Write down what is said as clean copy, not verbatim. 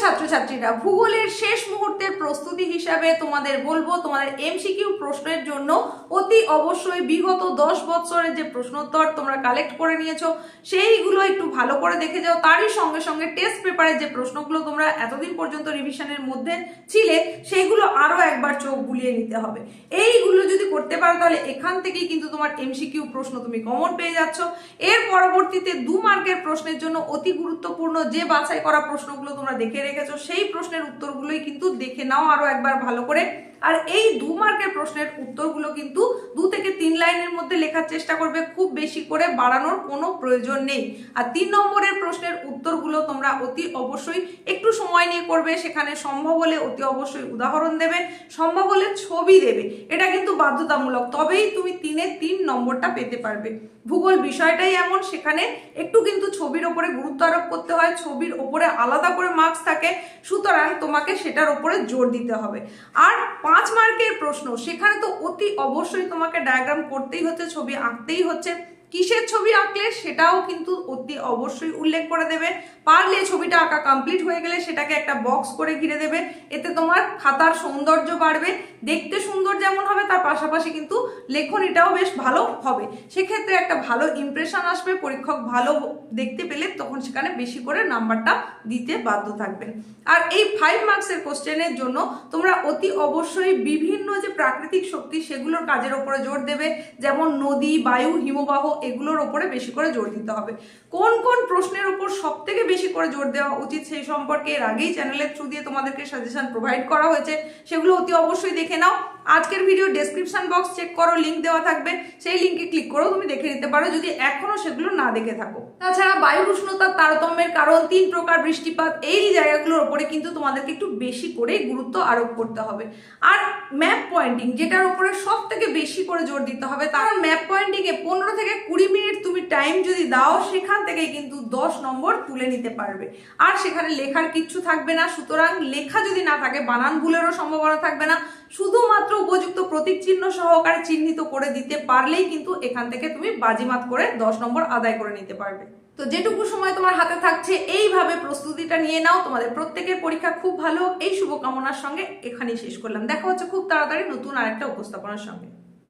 ছাত্রছাত্রীরা, ভূগোলের শেষ মুহূর্তের প্রস্তুতি হিসাবে তোমাদের বলবো, তোমাদের এমসিকিউ প্রশ্নের জন্য অতি অবশ্যই বিগত 10 বছরের যে প্রশ্নোত্তর তোমরা কালেক্ট করে নিয়েছো সেইগুলো একটু ভালো করে দেখে যাও। তারই সঙ্গে সঙ্গে টেস্ট পেপারের যে প্রশ্নগুলো তোমরা এতদিন পর্যন্ত রিভিশনের মধ্যে ছিলে সেইগুলো আরো একবার চোখ বুলিয়ে নিতে হবে। এইগুলো যদি করতে পারো তাহলে এখান থেকেই কিন্তু তোমার এমসিকিউ প্রশ্ন তুমি কমন পেয়ে যাচ্ছ। এর পরবর্তীতে 2 মার্কের প্রশ্নের জন্য অতি গুরুত্বপূর্ণ যে বাছাই করা প্রশ্নগুলো তোমরা দেখে রেখেছো সেই প্রশ্নের উত্তরগুলোই কিন্তু দেখে নাও আরো একবার ভালো করে। আর এই 2 মার্কের প্রশ্নের উত্তরগুলো কিন্তু 2 থেকে 3 লাইনের মধ্যে লেখার চেষ্টা করবে, খুব বেশি করে বাড়ানোর কোনো প্রয়োজন নেই। আর 3 নম্বরের প্রশ্নের উত্তরগুলো তোমরা অতি অবশ্যই একটু সময় নিয়ে করবে, সেখানে সম্ভব হলে অতি অবশ্যই উদাহরণ দেবে, সম্ভব হলে ছবি দেবে, এটা কিন্তু বাধ্যতামূলক, তবেই তুমি 3-এ 3 নম্বরটা পেতে পারবে। ভূগোল বিষয়টাই এমন, সেখানে একটু কিন্তু ছবির ওপরে গুরুত্ব আরোপ করতে হয়, ছবির ওপরে আলাদা করে মার্কস থাকে, সুতরাং তোমাকে সেটার ওপরে জোর দিতে হবে। আর 5 মার্কের প্রশ্ন, সেখানে তো অতি অবশ্যই তোমাকে ডায়াগ্রাম করতেই হচ্ছে, ছবি আঁকতেই হচ্ছে। কিসের ছবি আঁকলে সেটাও কিন্তু অতি অবশ্যই উল্লেখ করে দেবে। পারলে ছবিটা আঁকা কমপ্লিট হয়ে গেলে সেটাকে একটা বক্স করে ঘিরে দেবে, এতে তোমার খাতার সৌন্দর্য বাড়বে, দেখতে সুন্দর যেমন হবে তার পাশাপাশি কিন্তু লেখনীটাও বেশ ভালো হবে। সেক্ষেত্রে একটা ভালো ইমপ্রেশন আসবে, পরীক্ষক ভালো দেখতে পেলে তখন সেখানে বেশি করে নাম্বারটা দিতে বাধ্য থাকবেন। আর এই 5 মার্কসের কোশ্চেনের জন্য তোমরা অতি অবশ্যই বিভিন্ন যে প্রাকৃতিক শক্তি সেগুলোর কাজের ওপরে জোর দেবে, যেমন নদী, বায়ু, হিমবাহ, এগুলোর ওপরে বেশি করে জোর দিতে হবে। কোন কোন প্রশ্নের উপর সব থেকে বেশি করে জোর দেওয়া উচিত সেই সম্পর্কে এর আগেই চ্যানেলের থ্রু দিয়ে তোমাদেরকে সাজেশন প্রোভাইড করা হয়েছে, সেগুলো অতি অবশ্যই দেখে নাও। আজকের ভিডিও ডেসক্রিপশন বক্স চেক করো, লিঙ্ক দেওয়া থাকবে, সেই লিঙ্কে ক্লিক করো, তুমি দেখে নিতে পারো যদি এখনো সেগুলো না দেখে থাকো। তাছাড়া বায়ুর উষ্ণতার তারতম্যের কারণ, 3 প্রকার বৃষ্টিপাত, এই জায়গাগুলোর উপরে কিন্তু তোমাদেরকে একটু বেশি করে গুরুত্ব আরোপ করতে হবে। আর ম্যাপ পয়েন্টিং, যেটার উপরে সব থেকে বেশি করে জোর দিতে হবে, কারণ ম্যাপ পয়েন্টিং এ 15 থেকে 20 মিনিট তুমি টাইম যদি দাও সেখান থেকে কিন্তু 10 নম্বর তুলে নিতে পারবে। আর সেখানে লেখার কিচ্ছু থাকবে না, সুতরাং লেখা যদি না থাকে বানান ভুলেরও সম্ভাবনা থাকবে না, শুধুমাত্র উপযুক্ত প্রতীক চিহ্ন সহকারে চিহ্নিত করে দিতে পারলেই কিন্তু এখান থেকে তুমি বাজিমাত করে 10 নম্বর আদায় করে নিতে পারবে। তো যেটুকু সময় তোমার হাতে থাকছে এইভাবে প্রস্তুতিটা নিয়ে নাও। তোমাদের প্রত্যেকের পরীক্ষা খুব ভালো, এই শুভকামনার সঙ্গে এখানেই শেষ করলাম। দেখা হচ্ছে খুব তাড়াতাড়ি নতুন আরেকটা উপস্থাপনার সঙ্গে।